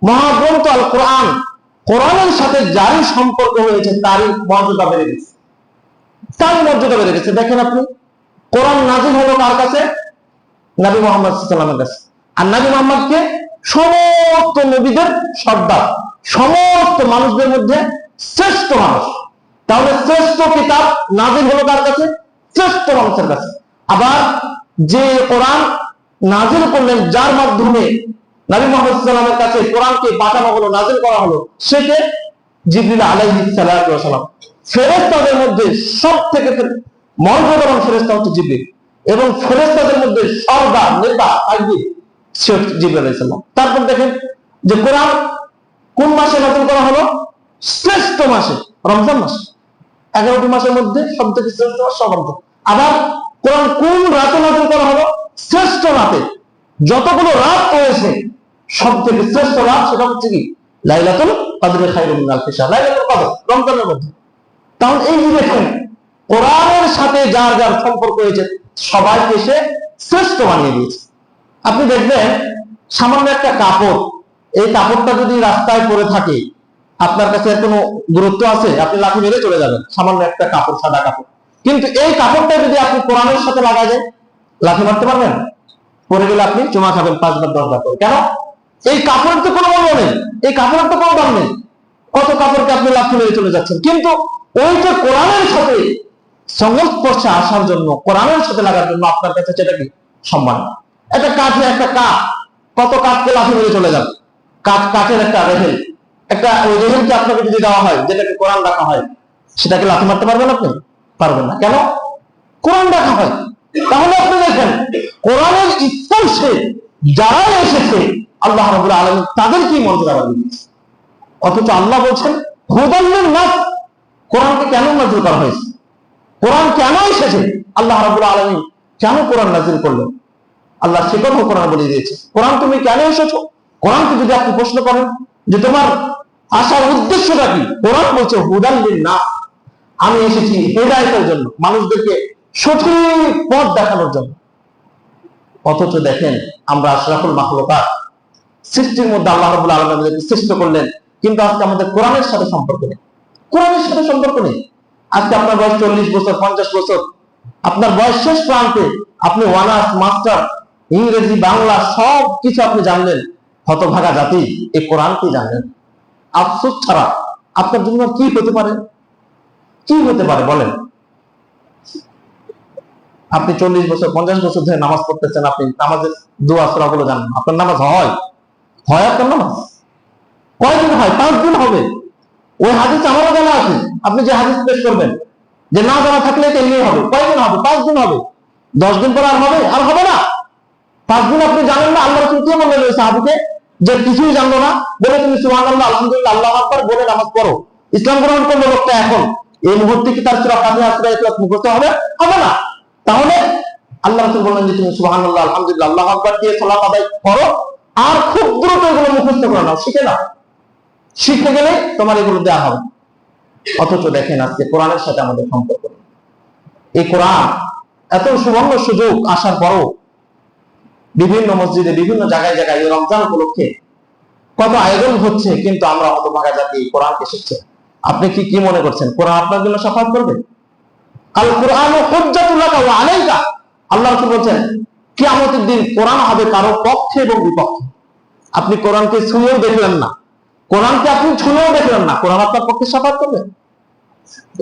মহাগ্রন্থ আল কোরআন, কোরআনের সাথে যারই সম্পর্ক হয়েছে তারই মর্যাদা বেড়ে গেছে, তারই মর্যাদা বেড়ে গেছে। দেখেন আপনি, কোরআন নাজিল হলো কার কাছে? নবী মুহাম্মদ সাল্লাল্লাহু আলাইহি ওয়াসাল্লামের কাছে। আর নবী মুহাম্মদকে সমস্ত নবীদের সর্দার, সমস্ত মানুষদের মধ্যে শ্রেষ্ঠ মানুষ। তাহলে শ্রেষ্ঠ কিতাব নাজিল হলো কার কাছে? শ্রেষ্ঠ মানুষের কাছে। আবার যে কোরআন নাজিল করলেন, যার মাধ্যমে নবী মুহাম্মদ সাল্লাল্লাহু আলাইহি ওয়াসাল্লামের কাছে কোরআনকে পাঠানো হলো, নাজিল করা হলো, সেটা জিবরিল আলাইহিস সালাতু ওয়া সালাম। ফেরেশতাদের মধ্যে সবথেকে মর্যাদাবান ফেরেশতা হচ্ছে জিবরিল, এবং ফেরেশতাদের মধ্যে সর্দার নেতা আসবে জিবরিল আলাইহিস সালাম। তারপর দেখেন যে কোরআন কোন মাসে নাজিল করা হলো? শ্রেষ্ঠ মাসে, রমজান মাসে। 11টি মাসের মধ্যে সবথেকে শ্রেষ্ঠ মাস রমজান। আবার কোরআন কোন রাতে নাজিল করা হলো? শ্রেষ্ঠ রাতে। যতগুলো রাত রয়েছে সব থেকে শ্রেষ্ঠ রাত সেটা হচ্ছে কি? লাইলাতুল কদর, খায়রুম মিন আলফি শাহর, লাইলাতুল কদর, রমজানের মধ্যে। তাহলে এই যে দেখেন, কোরআনের সাথে যার যার সম্পর্ক হয়েছে সবাইকে সে শ্রেষ্ঠ বানিয়ে দিয়েছে। আপনি দেখবেন সামান্য একটা কাপড়, এই কাপড়টা যদি রাস্তায় পড়ে থাকে, আপনার কাছে কোনো গুরুত্ব আছে? আপনি লাঠি মেরে চলে যাবেন, সামান্য একটা কাপড়, সাদা কাপড়। কিন্তু এই কাপড়টা যদি আপনি কোরআনের সাথে লাগা যায়, লাঠি মারতে পারবেন? পরে গেলে আপনি চুমা খাবেন 5 বার 10 বার করে। কেন? এই কাপড়ের তো কোনো মূল্য নেই, এই কাপড়ের তো কোনো দাম নেই। কত কাপড়কে আপনি লাঠি মেরে চলে যাচ্ছেন। কিন্তু ওই যে কোরআনের সাথে সংস্পর্শে আসার জন্য, কোরআনের সাথে লাগার জন্য আপনার কাছে সেটা কি? সম্মান। একটা কাঠে একটা কাঠ, কত কাঠকে লাঠি মেরে চলে যাবে। কাঠের একটা রেহেল, একটা ওই রেহেলকে আপনাকে যদি দেওয়া হয়, যেটাকে কোরআন রাখা হয়, সেটাকে লাঠি মারতে পারবেন আপনি? পারবেন না। কেন? কোরআন রাখা হয়। তাহলে আপনি দেখেন, কোরআনের স্পর্শে যারা এসেছে আল্লাহ রাব্বুল আলামিন তাদের কি মর্যাদা বাড়িয়ে দিয়েছে। অথচ আল্লাহ বলছেন হুদাল লিন-নাস। কোরআনকে কেন নাযিল করা হয়েছে? কোরআন কেন এসেছে? আল্লাহ রাব্বুল আলামিন কেন কোরআন নাযিল করলেন? আল্লাহ সে কথা কোরআন বলে দিয়েছে। কোরআন তুমি কেন এসেছো? কোরআনকে যদি আপনি প্রশ্ন করেন যে তোমার আসার উদ্দেশ্যটা কি, কোরআন বলছে হুদাল লিন-নাস, আমি এসেছি হেদায়েতের জন্য, মানুষদেরকে সঠিক পথ দেখানোর জন্য। অথচ দেখেন, আমরা আশরাফুল মাখলুকাত, সৃষ্টির মধ্যে আল্লাহ রাব্বুল আলামিন আমাদেরকে সৃষ্টি করলেন, কিন্তু আজকে আমাদের কোরআনের সাথে সম্পর্ক নেই। কোরআনের সাথে সম্পর্ক নেই। আজকে আপনার বয়স 40 বছর, 50 বছর, আপনার বয়স শেষ প্রান্তে, আপনি অনার্স, মাস্টার, ইংরেজি, বাংলা সব কিছু আপনি জানলেন। হতভাগা জাতি, এই কোরআনকে জানলেন। আফসোস ছাড়া আপনার জন্য কি হতে পারে? কি হতে পারে বলেন? আপনি 40 বছর, 50 বছর ধরে নামাজ পড়তেছেন, আপনি নামাজের দোয়া সূরাগুলো জানেন, আপনার নামাজ হয়? হয় আপনার নামাজ? কয়দিন হয়? 5 দিন হবে। ওই হাদিস আমারও জানা আছে। আপনি যে হাদিস পেশ করবেন, যে না জানা থাকলে এমনি হবে। কয়দিন হবে? 5 দিন হবে। 10 দিন পর আর হবে? আর হবে না। 5 দিন আপনি জানেন না। আল্লাহ রাসূল কি বললেন ওই সাহাবীকে, যে কিছুই জানলো না, বলে তুমি সুবহানাল্লাহ, আলহামদুলিল্লাহ, আল্লাহু আকবার বলে নামাজ পড়ো। ইসলাম গ্রহণ করলো লোকটা, এখন এই মুহূর্তে কি তার সূরা ফাতিহা, সূরা ইখলাস মুখস্থ হবে? হবে না। তাহলে আল্লাহ রাসূল বললেন যে তুমি সুবহানাল্লাহ, আলহামদুলিল্লাহ, আল্লাহু আকবার দিয়ে সালাত আদায় করো, আর খুব দ্রুত এগুলো মুখস্থ করে নাও, শিখে নাও। শিখে গেলে তোমার এগুলো দেওয়া হবে। অথচ দেখেন আজকে কোরআনের সাথে আমাদের সম্পর্ক। এই কোরআন এত সুবর্ণ সুযোগ আসার পরও বিভিন্ন মসজিদে, বিভিন্ন জায়গায় জায়গায় এই রমজান উপলক্ষে কত আয়োজন হচ্ছে, কিন্তু আমরা হতভাগা জাতি কোরআনকে শিখছে। আপনি কি মনে করছেন কোরআন আপনার জন্য শাফাত করবে? আল কোরআন হুজ্জাতুল লাকা ওয়া আলাইকা। আল্লাহ রাসূল বলেন কিয়ামতের দিন কোরআন হবে কারো পক্ষে এবং বিপক্ষে। আপনি কোরআনকে ছুঁয়েও দেখলেন না, কোরআনকে আপনি ছুঁয়েও দেখলেন না, কোরআন আপনার পক্ষে শাফাত করবে?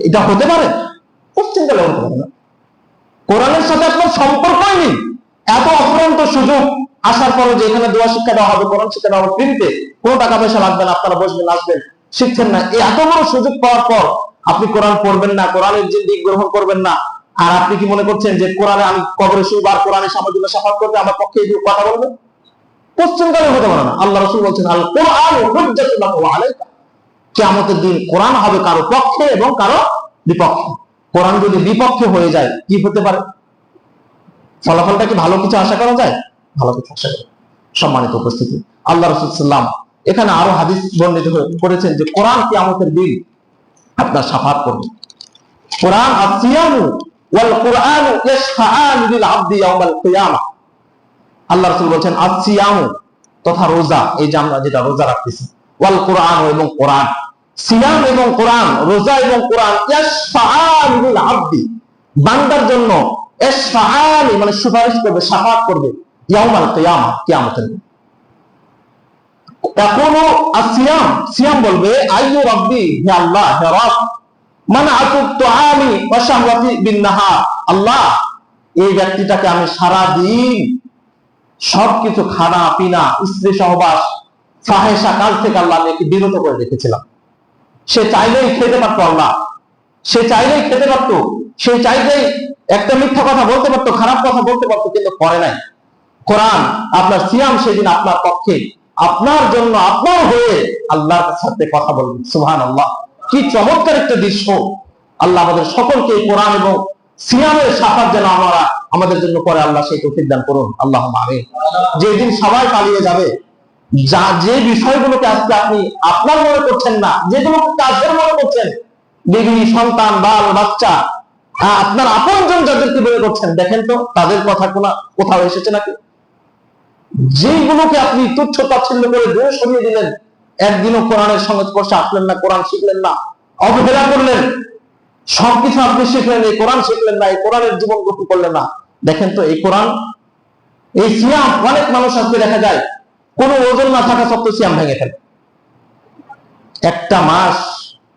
এটা হতে পারে? কোশ্চেনটা হতে পারে না। কোরআনের সাথে আপনার সম্পর্কই নেই। এত অফুরন্ত সুযোগ আসার পরে যে এখানে দোয়া শিক্ষা দেওয়া হবে, কোরআন শিক্ষা দেওয়া হবে ফ্রিতে, কোনো টাকা পয়সা লাগবে না, আপনারা বসবেন, আসবেন, শিখছেন না। এই এত বড় সুযোগ পাওয়ার পর আপনি কোরআন পড়বেন না, কোরআনের যে দিক গ্রহণ করবেন না। আর আপনি কি মনে করছেন যে কোরআনে আমি কবরে শুইব আর কোরআনে আমার জন্য শাফাত করবে, আমার পক্ষে এই কথা বলবে? কোশ্চেন কালে হতে পারে না। আল্লাহ রাসূল বলছেন আল কোরআন হুজ্জাতুল লাকা ওয়া আলাইকা। কিয়ামতের দিন কোরআন হবে কারো পক্ষে এবং কারো বিপক্ষে। কোরআন যদি বিপক্ষে হয়ে যায় কি হতে পারে? ফলাফলটা কি ভালো কিছু আশা করা যায়? ভালো কিছু আশা করা। সম্মানিত উপস্থিতি, আল্লাহ রাসূল সাল্লাল্লাহু আলাইহি ওয়াসাল্লাম এখানে আরো হাদিস বর্ণিত করেছেন যে কোরআন কিয়ামতের দিন আপনার শাফাত করবে। কোরআন আসিয়ামু ওয়াল কুরআনু ইয়াশফাআন লিল আবদি ইয়াউমাল কিয়ামা। আল্লাহ রাসূল বলেন আসিয়ামু, তথা রোজা, এই যে আমরা যেটা রোজা রাখতেছি, ওয়াল কোরআন এবং কোরআন, সিয়াম এবং কোরআন, রোজা এবং কোরআন, ইয়াশফাআন লিল আবদি, বান্দার জন্য ইশফাআন মানে সুপারিশ করবে, শাফাআত করবে, ইয়াউমাল কিয়ামা, কিয়ামতের দিন। এখনো আসিয়াম, সিয়াম বলবে আইয়ু রাব্বি, হে আল্লাহ, হে রব, মান আতুত তুআমি ওয়া শাহওয়াতি বিন নাহার, আল্লাহ এই ব্যক্তিটাকে আমি সারা দিন সবকিছু খানা পিনা, স্ত্রী সহবাস, ফাহেসা কাজ থেকে আল্লাহ আমি বিরত করে রেখেছিলাম। সে চাইলেই খেতে পারতো, আল্লাহ সে চাইলেই খেতে পারতো, সে চাইলেই একটা মিথ্যা কথা বলতে পারতো, খারাপ কথা বলতে পারতো, কিন্তু করে নাই। কোরআন আপনার সিয়াম সেদিন আপনার পক্ষে, আপনার জন্য, আপনার হয়ে আল্লাহর সাথে কথা বলবেন। সুবহানাল্লাহ, কি চমৎকার একটা দৃশ্য। আল্লাহ আমাদের সকলকে কোরআন এবং সিয়ামের শাফাত যেন আমরা আমাদের জন্য করে, আল্লাহ সেই তৌফিক দান করুন, আল্লাহুম্মা আমিন। যেদিন সবাই পালিয়ে যাবে, যে বিষয়গুলোকে আজকে আপনি আপনার মনে করছেন না, যেগুলো কাজের মনে করছেন, বিবি, সন্তান, বাল বাচ্চা, আপনার আপনজন যাদেরকে মনে করছেন, দেখেন তো তাদের কথা কোথাও এসেছে নাকি? যেগুলোকে আপনি তুচ্ছ তাচ্ছিল্য করে দূরে সরিয়ে দিলেন, একদিনও কোরআনের সংস্পর্শে আসলেন না, কোরআন শিখলেন না, অবহেলা করলেন, সবকিছু আপনি শিখলেন, এই কোরআন শিখলেন না, এই কোরআনের জীবন গ্রহণ করলেন না। দেখেন তো এই কোরআন, এই সিয়াম, অনেক মানুষ আজকে দেখা যায় কোন ওজন না থাকা সত্ত্বেও সিয়াম ভেঙে ফেলে। একটা মাস,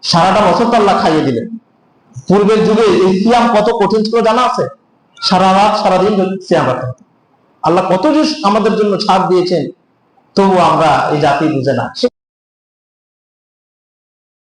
সারাটা বছর তো আল্লাহ খাইয়ে দিলেন। পূর্বের যুগে এই সিয়াম কত কঠিন ছিল জানা আছে? সারা রাত সারাদিন সিয়াম রাখতে হতো। আল্লাহ কত যে আমাদের জন্য ছাড় দিয়েছেন, তবু আমরা এই জাতি বুঝে না।